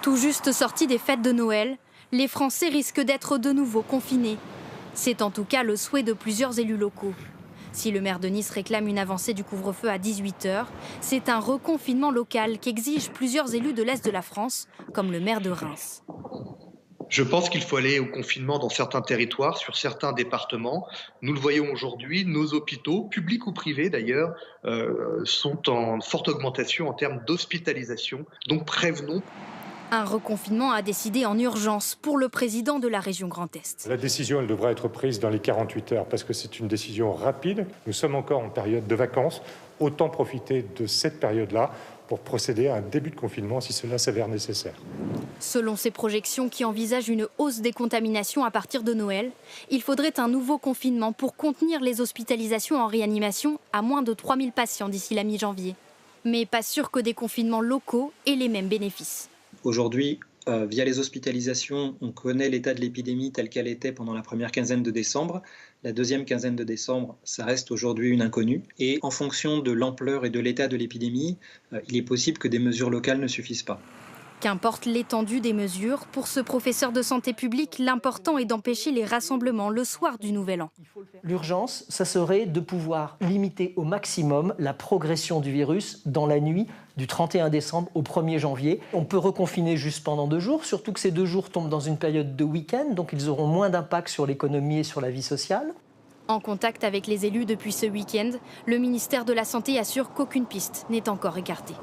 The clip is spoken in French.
Tout juste sortis des fêtes de Noël, les Français risquent d'être de nouveau confinés. C'est en tout cas le souhait de plusieurs élus locaux. Si le maire de Nice réclame une avancée du couvre-feu à 18 h, c'est un reconfinement local qu'exigent plusieurs élus de l'Est de la France, comme le maire de Reims. Je pense qu'il faut aller au confinement dans certains territoires, sur certains départements. Nous le voyons aujourd'hui, nos hôpitaux, publics ou privés d'ailleurs, sont en forte augmentation en termes d'hospitalisation. Donc prévenons. Un reconfinement a décidé en urgence pour le président de la région Grand Est. La décision, elle devra être prise dans les 48 heures parce que c'est une décision rapide. Nous sommes encore en période de vacances. Autant profiter de cette période-là pour procéder à un début de confinement si cela s'avère nécessaire. Selon ces projections qui envisagent une hausse des contaminations à partir de Noël, il faudrait un nouveau confinement pour contenir les hospitalisations en réanimation à moins de 3000 patients d'ici la mi-janvier. Mais pas sûr que des confinements locaux aient les mêmes bénéfices. Aujourd'hui, via les hospitalisations, on connaît l'état de l'épidémie telle qu'elle était pendant la première quinzaine de décembre. La deuxième quinzaine de décembre, ça reste aujourd'hui une inconnue. Et en fonction de l'ampleur et de l'état de l'épidémie, il est possible que des mesures locales ne suffisent pas. Qu'importe l'étendue des mesures, pour ce professeur de santé publique, l'important est d'empêcher les rassemblements le soir du Nouvel An. L'urgence, ça serait de pouvoir limiter au maximum la progression du virus dans la nuit du 31 décembre au 1er janvier. On peut reconfiner juste pendant 2 jours, surtout que ces 2 jours tombent dans une période de week-end, donc ils auront moins d'impact sur l'économie et sur la vie sociale. En contact avec les élus depuis ce week-end, le ministère de la Santé assure qu'aucune piste n'est encore écartée.